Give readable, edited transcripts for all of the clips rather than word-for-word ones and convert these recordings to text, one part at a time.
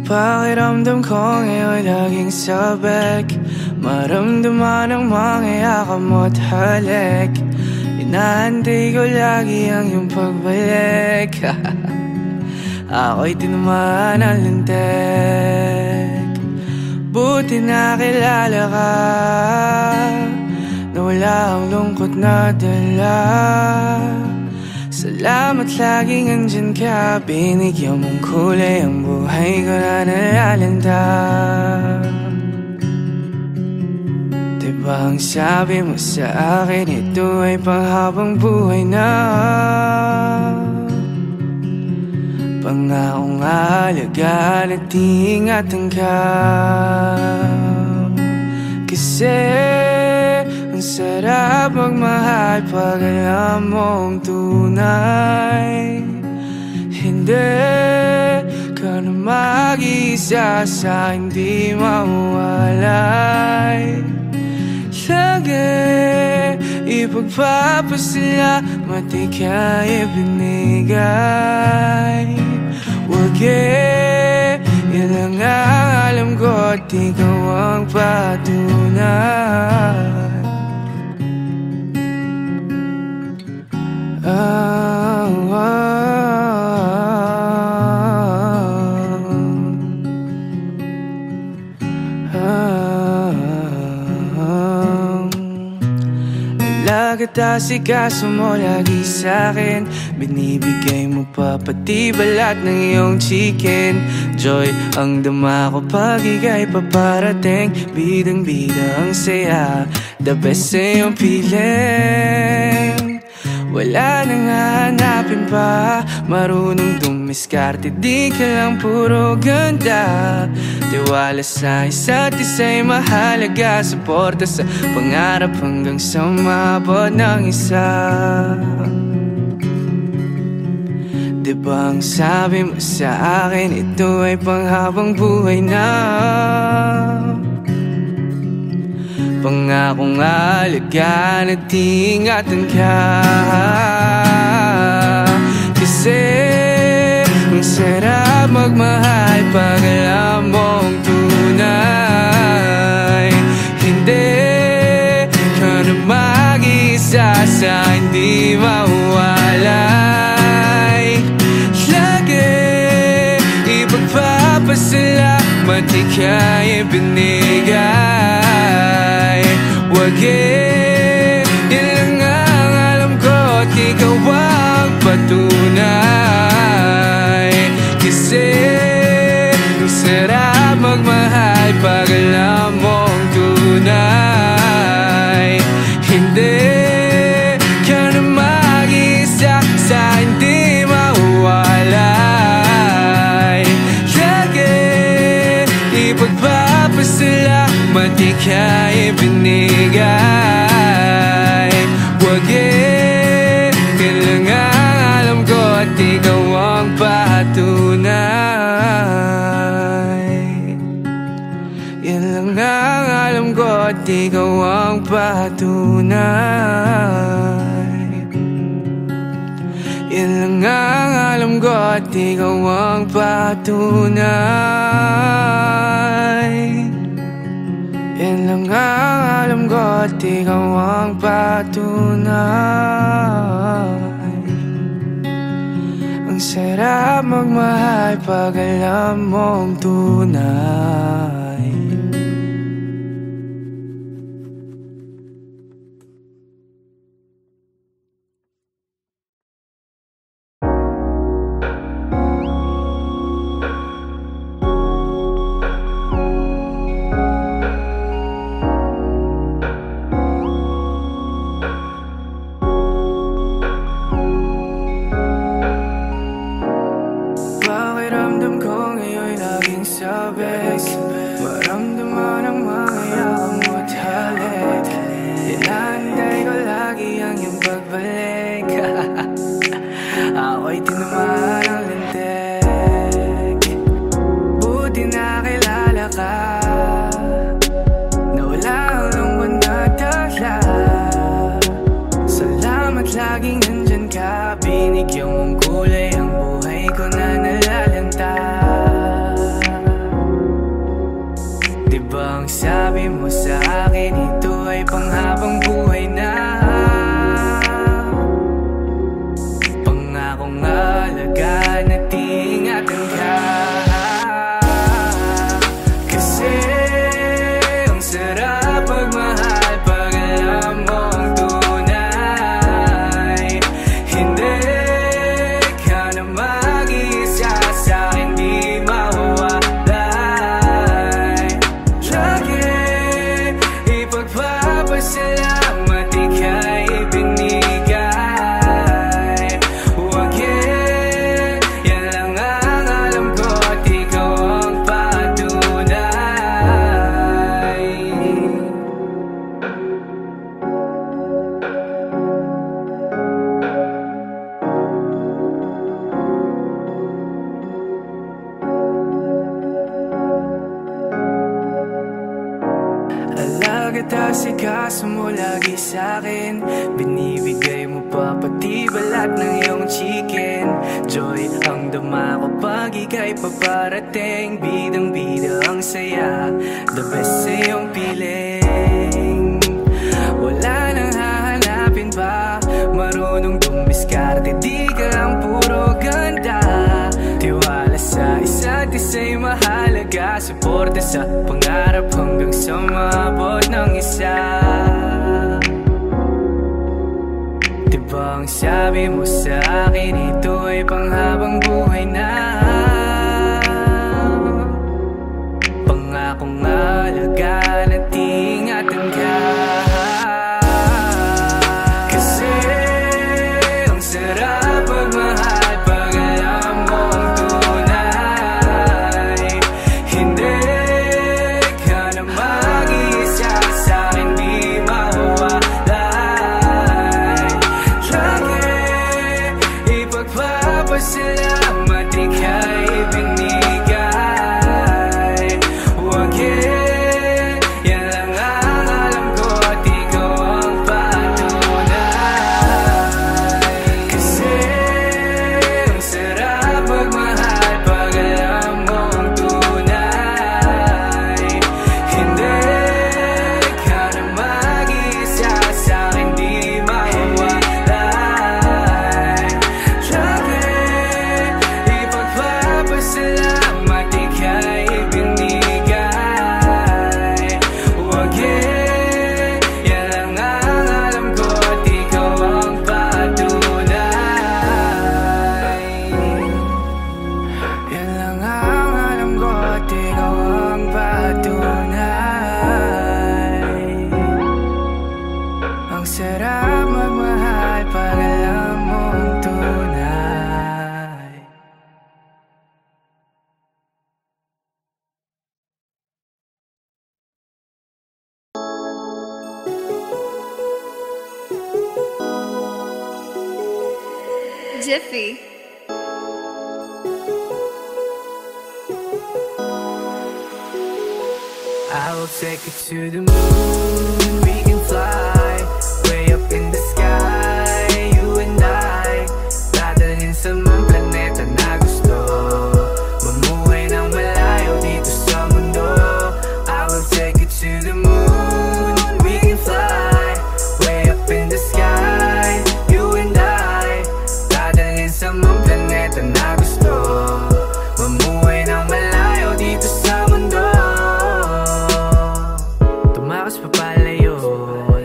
Pakiramdam ko ngayon laging sabik, maramdaman ang mga yakap mo't halik. Inaantay ko lagi ang iyong pagbalik. Ako'y tinamaan ng lintik. Buti nakilala ka, na wala ang lungkot na dala. Salamat laging andyan ka, binigyan mong kulay ang buhay ko na nalalanta. Diba ang sabi mo sa akin, ito ay panghabang buhay na. Pangakong aalagaan at ingatan ka. Kasi ang sarap magmahal pag alam mong tunay. Hindi ka na mag-isa sa hindi mawalay. Lagi ipagpapasalamat ika'y ibinigay. Wag yan lang ang alam ko at ikaw ang patunay. Nagkatasi-kaso mo lagi sa'kin, binibigay mo pa pati balat ng iyong chicken. Joy ang dama ko pag ika'y paparating, bidang-bida ang saya, the best sa iyong piling. Wala nang hahanapin pa, marunong dumiskarte, di ka lang puro ganda. Tiwala sa isa't isa'y mahalaga, suporta sa pangarap hanggang sa maabot ng isa. Diba ang sabi mo sa akin, ito ay panghabang buhay na. Pangakong alagaan at ingatan ka. Kasi ang sarap magmahal pag alam mong tunay. Hindi ka na mag-isa sa hindi mawalay. Lagi ipagpapasalamat ika'y ibinigay. Wag yan lang ang alam ko at ikaw ang patunay. Kasi ang sarap magmahal pag alam mong tunay. Hindi ka na mag-isa sa hindi mawalay. Lagi ipagpapasalamat ika'y ibinigay. Wag yan lang ang alam ko at ikaw ang patunay. Yan lang ang alam ko at ikaw ang patunay. Yan lang ang alam ko at ikaw ang patunay. Yan lang ang alam ko at ikaw ang patunay. Ang sarap magmahal pag alam mong tunay. Maramdaman ang mga yakap mo't halik. Inaantay ko lagi ang iyong pagbalik. Ako'y tinamaan ng lintik. Buti nakilala ka, na wala ang lungkot na dala. Salamat laging nandyan ka, binigyan mong kulay ang buhay ko na nalalanta. mo sa akin, ito ay panghabang buhay na. Pangakong alagaan at ingatan ka. Kasi ang sarap magmahal pag alam mong tunay. Hindi ka na mag-iisa sa'kin, di mawawalay. Lagi ipagpapasalamat ika'y binigay. Huwag yan lang ang alam ko at ikaw ang patunay. Alagad asikaso mo lagi sa'kin, binibigay mo pa pati balat ng iyong chicken. Joy ang dama ko pag ika'y paparating, bidang bida ang saya, the best sa iyong piling. Wala nang hahanapin pa, marunong dumiskarte, di ka lang puro ganda. Tiwala sa isa't isa'y mahalaga, suporta sa pangarap hanggang sa maabot ng isa. Diba ang sabi mo sa akin, ito ay panghabang buhay na. Pangakong alagaan at ingatan ka. Kasi ang sarap magmahal pag alam mong tunay. Hindi ka na mag-iisa sa'kin, di mawawalay. Lagi ipagpapasalamat ika'y binigay. Huwag yan lang ang alam ko at ikaw ang patunay. Kasi ang sarap magmahal pag alam mong tunay. Hindi ka na mag-iisa sa'kin, di mawawalay. Lagi ipagpapasalamat ika'y binigay. Huwag yan lang ang alam ko at ikaw ang patunay. Yan lang ang alam ko at ikaw ang patunay. Ang sarap magmahal pag alam mong tunay. Jiffy. I will take you to the moon, we can fly way up in the sky, you and I. Dadalhin sa mga planeta na gusto, mamuhay ng malayo dito sa mundo. I will take you to the moon, we can fly way up in the sky, you and I. Dadalhin sa mga planeta na gusto, mamuhay ng malayo dito sa mundo. Tumakas pa palayo,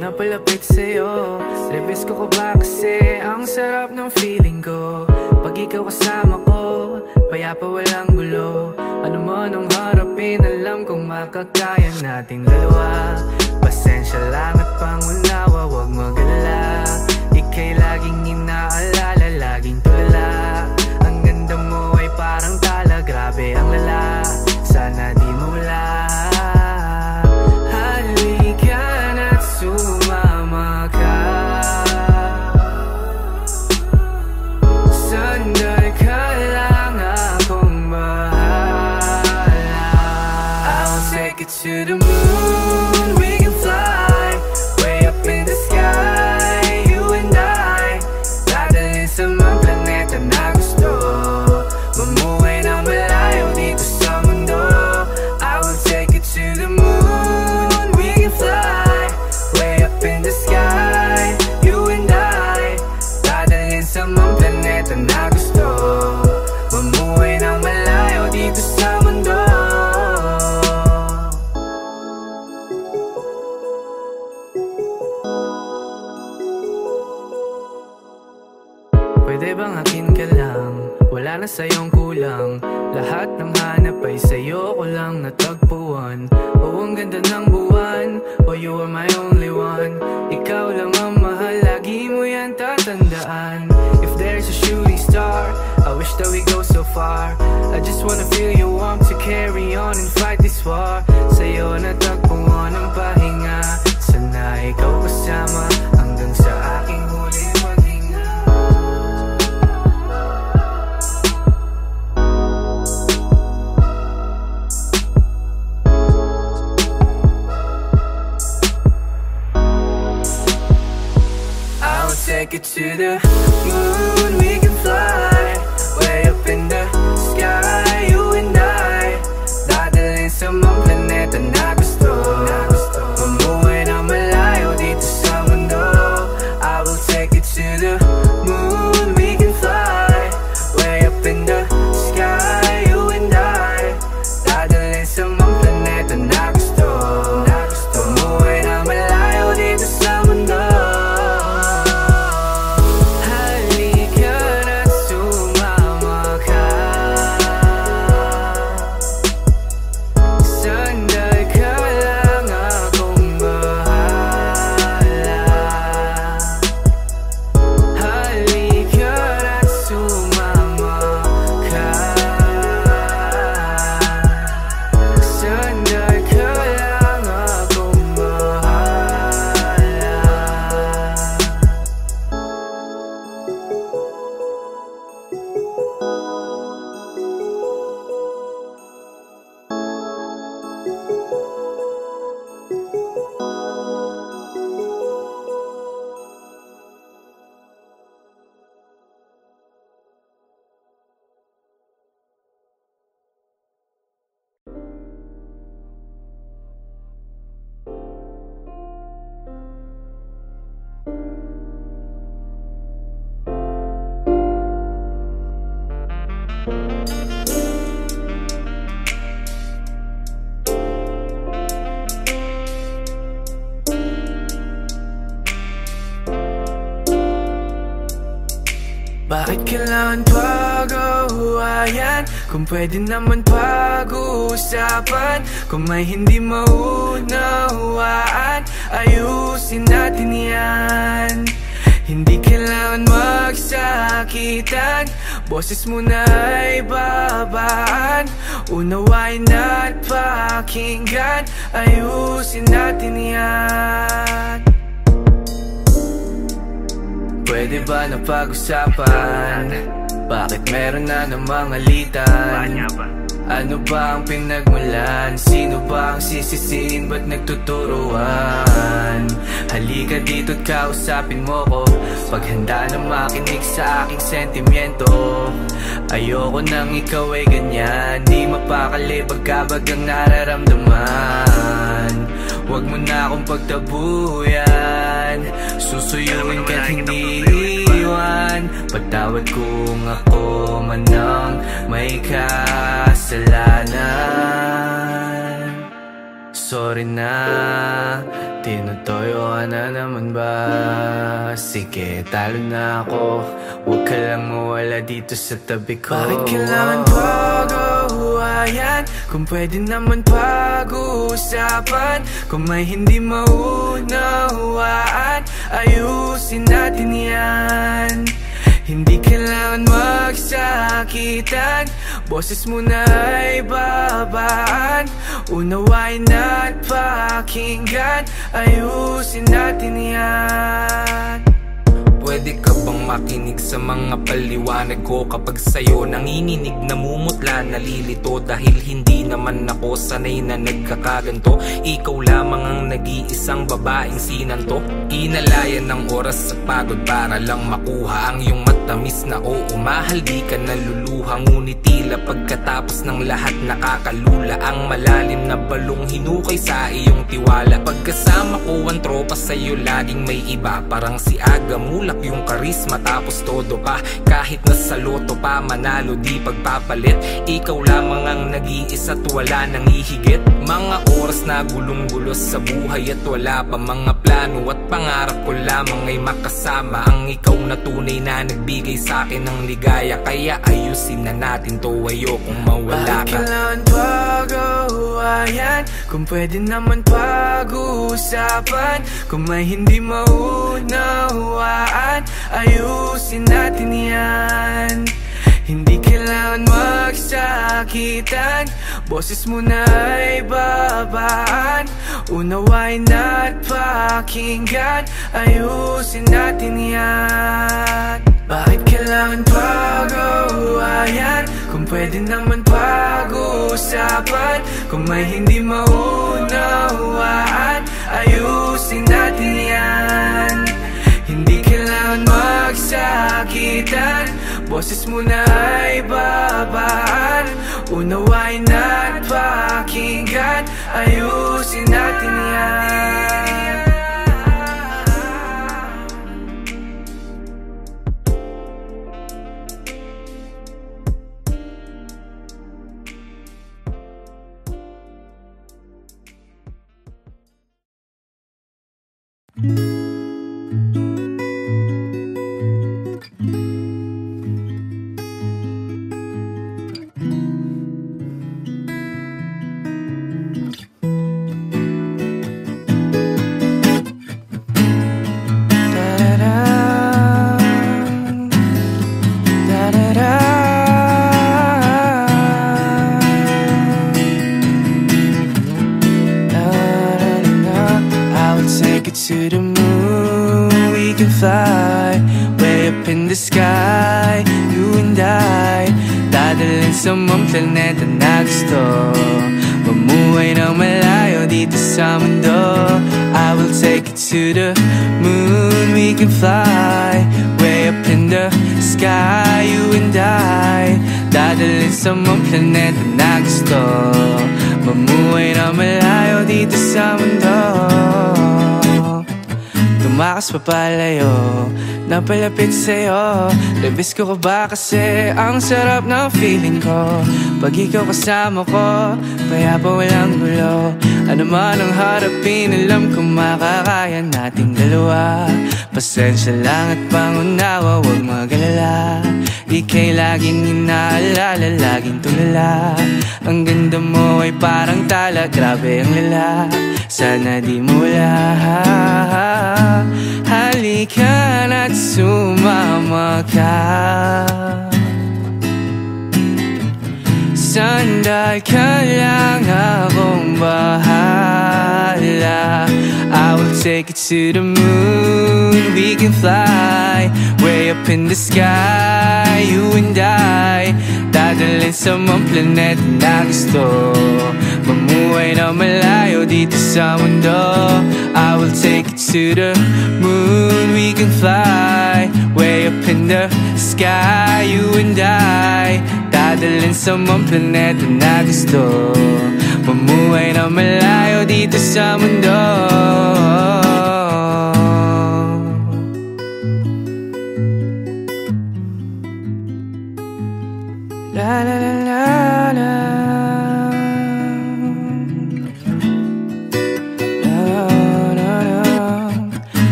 napalapit sa'yo. Rebes ko ba kasi ang sarap ng feeling ko pag ikaw kasama ko, payapa walang gulo. Ano man ang harapin, alam kong makakaya nating dalawa. Pasensya lang at pangunawa, wag mag-alala. Ika'y laging inaalala, laging tulala. Ang ganda mo ay parang tala, grabe ang lala. Sana di mawala. Halika na't sumama ka. Sandal ka lang, akong bahala. I'll take you to the moon, we can fly way up in the sky, Pwede bang akin ka lang? Wala na sa'yong kulang. Lahat ng hanap ay sa'yo ko lang natagpuan. Oh, ang ganda ng buwan. Oh, you are my only one. Ikaw lang ang mahal, lagi mo yan tatandaan. If there's a shooting star, I wish that we go so far. I just wanna feel your warmth to carry on and fight this war. Sa'yo natagpuan ang pahinga. Sana ikaw kasama hanggang sa aking huling maghinga. I'll take it to the moon, we can fly way up in the sky, you and I. Dadalhin sa mga planeta na gusto. Umuwi na malayo dito sa mundo. I will take it to the moon, we can fly way up in the sky, you and I. Dadalhin sa mga planeta na gusto. Umuwi na malayo dito sa mundo. Bakit kailangan pag-awayan kung pwede naman pag-uusapan? Kung may hindi maunawaan, ayusin natin yan. Hindi kailangan magsakitan, boses mo na ay babaan. Unawain at pakinggan, ayusin natin yan. Pwede ba na pag-usapan? Bakit meron na namang alitan? Ano ba ang pinagmulan? Sino ba ang sisisiin? Ba't nagtuturuan? Halika dito't kausapin mo ko. Paghanda na makinig sa aking sentimiento. Ayoko nang ikaw ay ganyan. Di mapakali pagkabagang nararamdaman. Huwag mo na akong pagtabuyan. Susuyuin ka't hindi iwan. Patawad kung ako man ang may kasalanan. Sorry na, tinutoyo ka na naman ba? Sige, talo na ako. Huwag ka lang mawala dito sa tabi ko. Bakit kailangan pag-awayan kung pwede naman pag-uusapan? Kung may hindi maunawaan, ayusin natin yan. Hindi kailangan magsakitan, boses mo na ay babaan. Unawain at pakinggan, ayusin natin yan. Pwede ka bang makinig sa mga paliwanag ko? Kapag sa'yo nanginginig, namumutla, nalilito. Dahil hindi naman ako sanay na nagkakaganto. Ikaw lamang ang nag-iisang babaeng sinanto. Inalayan ng oras sa pagod para lang makuha ang iyong matamis na oo. Mahal, di ka naluluha, ngunit tila pagkatapos ng lahat nakakalula. Ang malalim na balong hinukay sa iyong tiwala. Pagkasama ko ang tropa sa'yo laging may iba. Parang si Aga Mulak yung karisma, tapos todo pa. Kahit nasa loto pa manalo, di pagpapalit. Ikaw lamang ang nag-iisa't wala nang hihigit. Mga oras na gulong-gulo sa buhay at wala pa mga plano at pangarap ko lamang ay makasama ang ikaw na tunay na nagbigay sa'kin ng ligaya. Kaya ayusin na natin to, ayokong mawala ka. Bakit kailangan pag-awayan kung pwede naman pag-uusapan? Kung may hindi maunawaan, ayusin natin yan. Hindi kailangan magsakitan, boses mo na ay babaan. Unawain at pakinggan, ayusin natin yan. Bakit kailangan pag-awayan kung pwede naman pag-uusapan? Kung may hindi maunawaan, ayusin natin yan. Hindi kailangan magsakitan, boses mo na ay babaan. Unawain at pakinggan, ayusin natin yan. To the moon, we can fly way up in the sky, you and I. Dadalhin sa mga planeta na gusto, mamuhay ng malayo dito sa mundo. I will take you to the moon, we can fly way up in the sky, you and I. Dadalhin sa mga planeta na gusto, mamuhay ng malayo dito sa mundo. Tumakas pa palayo, napalapit sa'yo. Labis ko ka ba kasi ang sarap ng feeling ko pag ikaw kasama ko, kaya pa walang gulo. Ano man ang harapin, alam kong makakaya nating dalawa. Pasensya lang at pangunawa, huwag magalala. Ika'y laging inaalala, laging tulala. Ang ganda mo ay parang tala, grabe ang lala. Sana di mo wala. Halika na't sumama ka. Sandal ka lang, akong bahala. I will take you to the moon, we can fly way up in the sky, you and I. Dadalhin sa mga planeta na gusto, mamuhay na malayo dito sa mundo. I will take you to the moon, we can fly way up in the sky, you and I. Dadalhin sa mga planeta na gusto, mamuhay na malayo dito sa mundo. La la la la la.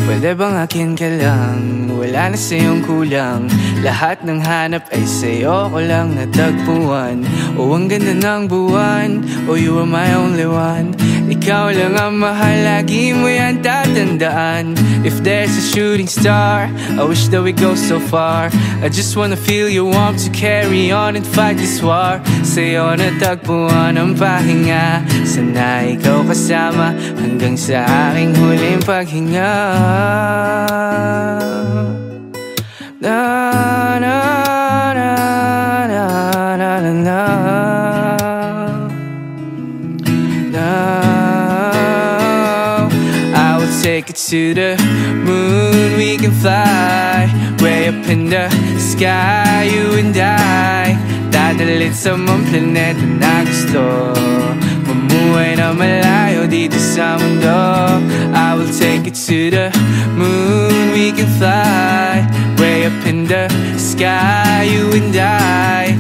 Pwede bang akin ka lang, wala na sa'yong kulang. Lahat ng hanap ay sa'yo ko lang natagpuan. O ang ganda ng buwan, o you are my only one. Ikaw lang ang mahal, lagi mo yan tatandaan. If there's a shooting star, I wish that we go so far. I just wanna feel your warmth to carry on and fight this war. Sa'yo natagpuan ang pahinga, sana ikaw kasama hanggang sa aking huling paghinga. Na na na na na na na. I will take it to the moon, we can fly way up in the sky, you and I. Dadalhin sa mga planeta na gusto, mamuhay na malayo dito sa mundo. I will take it to the moon, we can fly way up in the sky, you and I.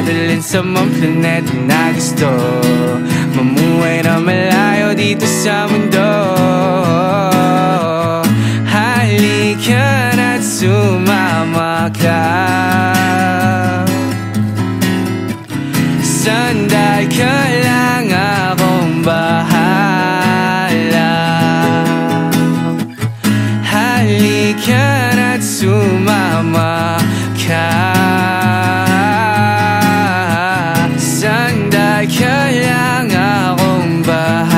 Dadalhin sa mga planeta na gusto, mamuhay na malayo dito sa mundo. Halika na't sumama ka, sandal ka lang, akong bahala. Halika na't sumama ka, sandal ka lang, akong bahala.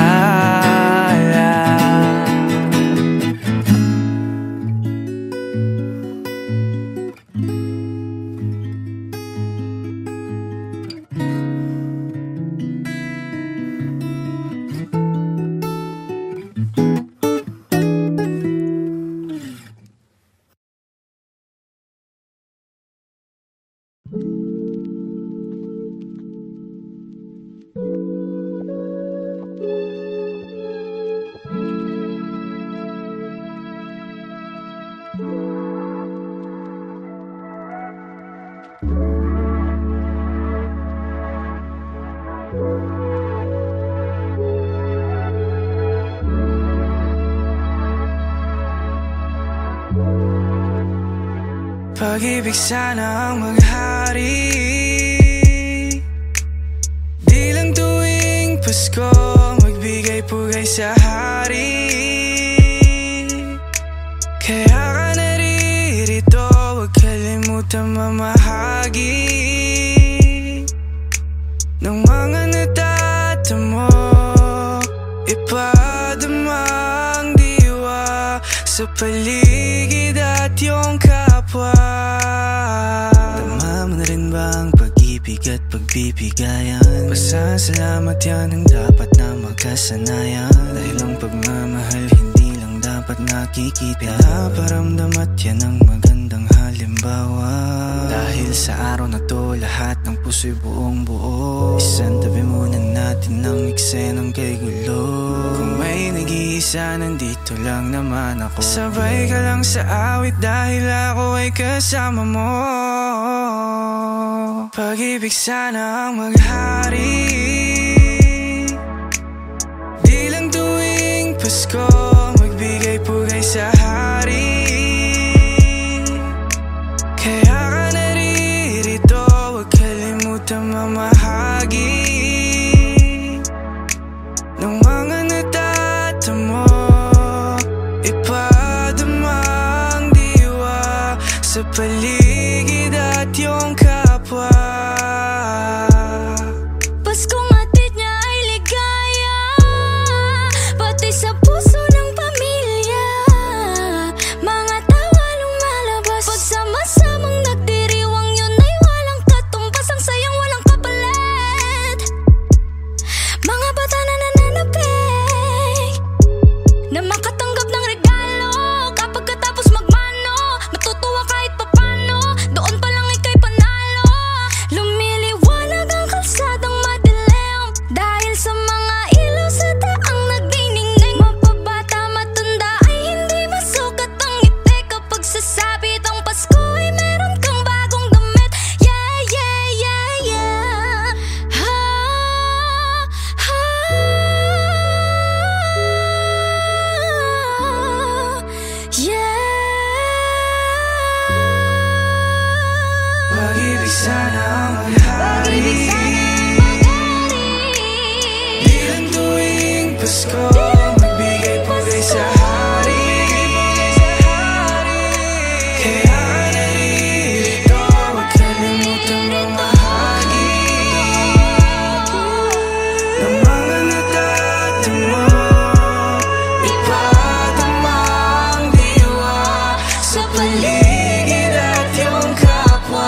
Pag-ibig sana ang maghari, di lang tuwing Pasko magbigay-pugay sa hari. Kaya ka naririto, huwag kalimutan mamahagi ng mga natatamo. Ipadama ang diwa sa paligid at iyong kapwa. Tama mo na rin ba ang pag-ibig at pagbibigayan? Pasasalamat yan ang dapat na magkasanayan. Dahil ang pagmamahal hindi lang dapat nakikita, pinaparamdam at yan ang magandang halimbawa. Dahil sa araw na to, lahat ng puso'y buong buo. Isantabi muna natin ang eksenang kay gulo. Kung may nag-iisa, nandito lang naman ako. Sabay ka lang sa awit dahil ako ay kasama mo. Pag-ibig sana ang maghari, di lang tuwing Pasko magbigay-pugay sa hari. Kaya ka naririto, huwag kalimutan mamahagi ng mga natatamo. Ipadama ang diwa sa paligid at iyong kapwa. Paskong hatid niya ay ligaya, pati sa puso ng pamilya. Mga tawa lumalabas pagsama-samang nagdiriwang, yun ay walang katumbas. Ang sayang walang kapalit. Mga bata na nananapik na makatanggap ng regalo, kapag katapos magmano, matutuwa kahit papano. Doon pa lang ika'y panalo. Lumiliwanag ang kalsadang madilim dahil sa mga ilaw sa daang nagniningning. Mapabata matanda ay hindi masukat ang ngiti kapag sasabit ang Pasko ay meron kang bagong damit. Yeah, yeah, yeah, yeah. Ha, ha. Yeah. Pag-ibig sana ang maghari, di lang tuwing Pasko magbigay-pugay sa hari. Kaya ka naririto, huwag kalimutan mamahagi ng mga natatamo. Ipadama ang diwa sa paligid at iyong kapwa.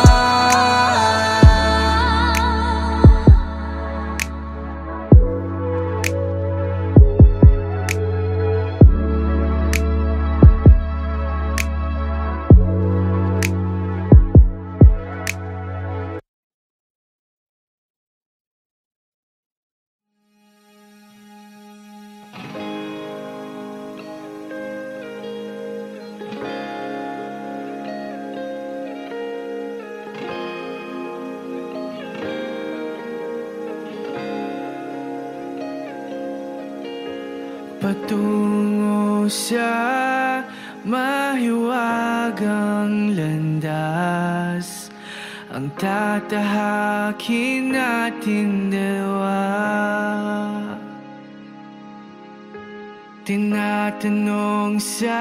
patungo sa mahiwagang landas, ang tatahakin natin dalawa. Tinatanong sa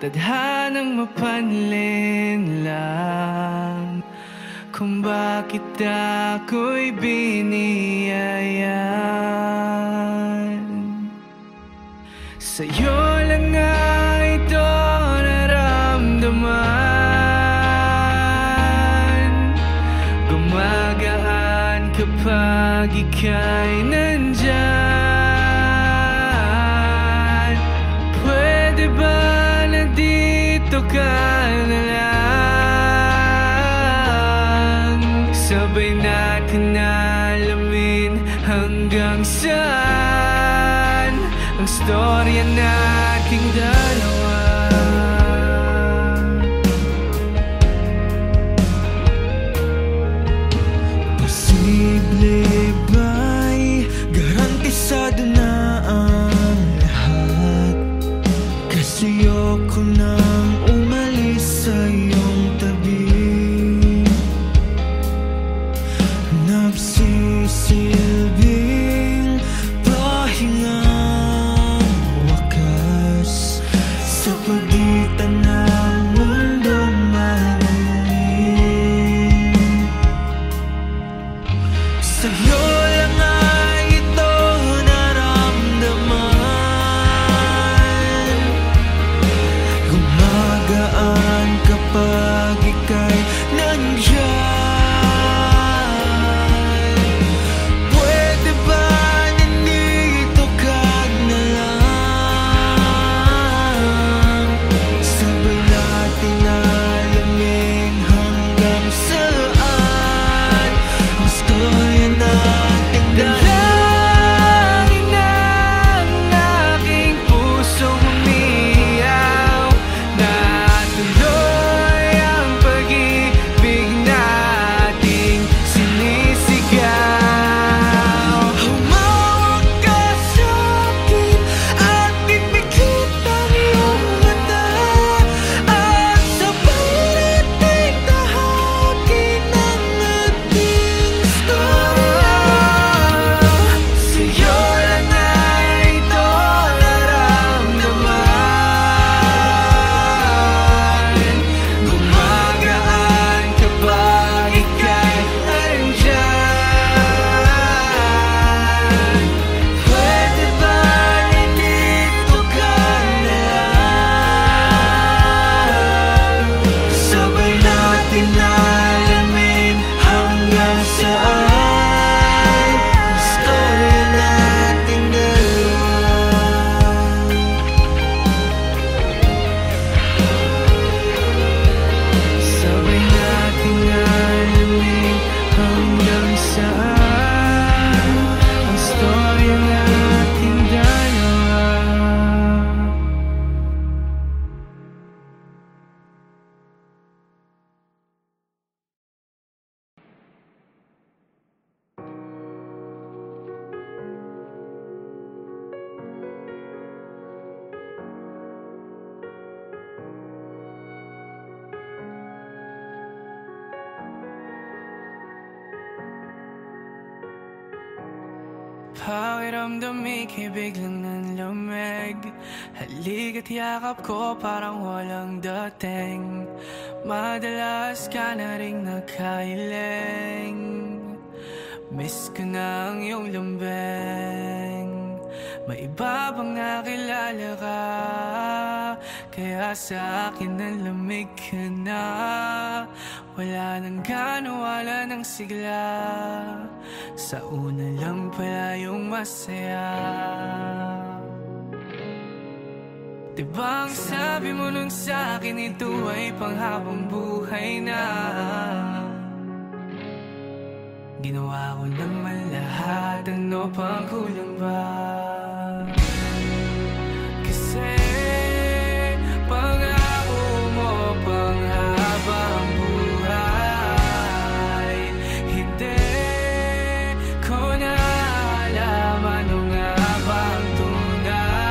tadhanang mapanlin lang kung bakit ako'y biniyayan. Sa'yo lang nga ito naramdaman, gumagaan kapag ika'y nandyan. Pwede ba na dito ka na lang, sabay natin alamin hanggang saan ang storya nating dalawa. Posible ba'y garantisado na ang lahat? Kasi ayoko nang umalis sa iyong tabi. Nagsisilbing pahingang wakas sa pagitan ng mundong malamig. Sa'yo lang nga ito naramdaman, gumagaan kapag ika'y nandyan. Pwede ba nandito ka na lang, sabay natin alamin hanggang saan ang storya nating Dalangin ng aking pusong umiyaw na tuloy ang pag-ibig nating sinisigaw. Humawak ka sa'kin at ipikit ang iyong mata, at sabay nating tahakin ang ating storya. Sa'yo lang nga ito naramdaman, gumagaan kapag ika'y andyan. Pwede ba nandito ka na lang, Sabay natin alamin hanggang saan ang storya nating dalawa. sabay nating alamin hanggang saan ang storya nating dalawa. Pakiramdam ika'y biglang nanlamig, halika't yakap ko parang walang dating. Madalas ka na ring nakahiling, miss ko na ang iyong lambing. May iba bang nakilala ka, kaya sa akin nanlamig ka na. Wala nang gano, wala nang sigla, sa una lang pala yung masaya. Diba ang sabi mo nun sa'kin, ito ay panghabang buhay na. Ginawa ko naman lahat, ano pang kulang ba? Kasi pangako mo panghabang buhay, hindi ko na alam ano nga bang tunay.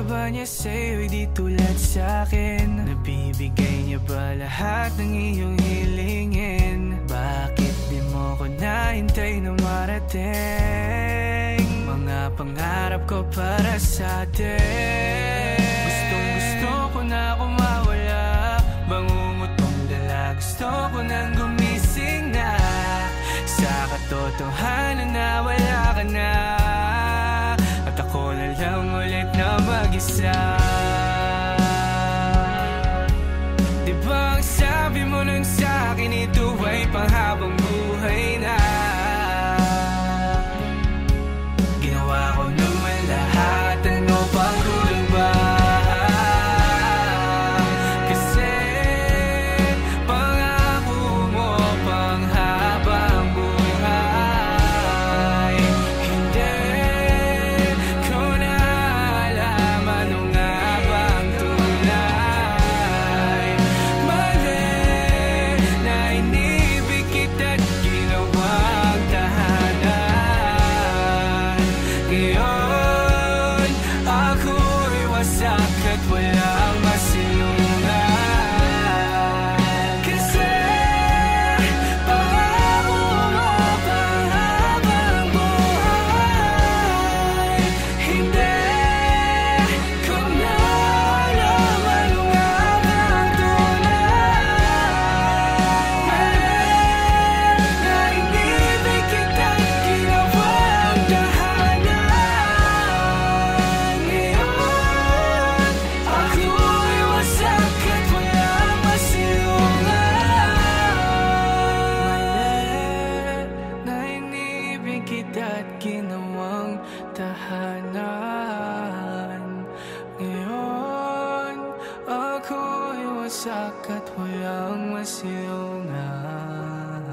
ba niya sa'yo'y di tulad sa'kin? Nabibigay niya ba lahat ng iyong hilingin? Bakit di mo ko nahintay na marating? Mga pangarap ko para sa'tin. Gustong gusto ko na kumawala, bangungot mong dala, gusto ko nang gumising na. Sa katotohanan na wala ka na, at ako na lang ulit na mag-isa. Di ba ang sabi mo nang sa'kin, ito ay panghabang buhay na? Ginawa ko naman lahat, ano pang kulang ba? Kasi pangako mo panghabang buhay. Hindi ko na alam ano nga bang tunay. Mali na inibig kita't ginawang tahanan. Ngayon ako'y wasak at walang masilungan. Kasi pangako mo panghabang buhay. Hindi ko na alam ano nga bang tunay. Mali na inibig kita't ginawang tahanan. Ngayon ako'y wasak at walang masilungan. Mali na inibig kita't ginawang tahanan. Ngayon ako'y wasak at walang masilungan.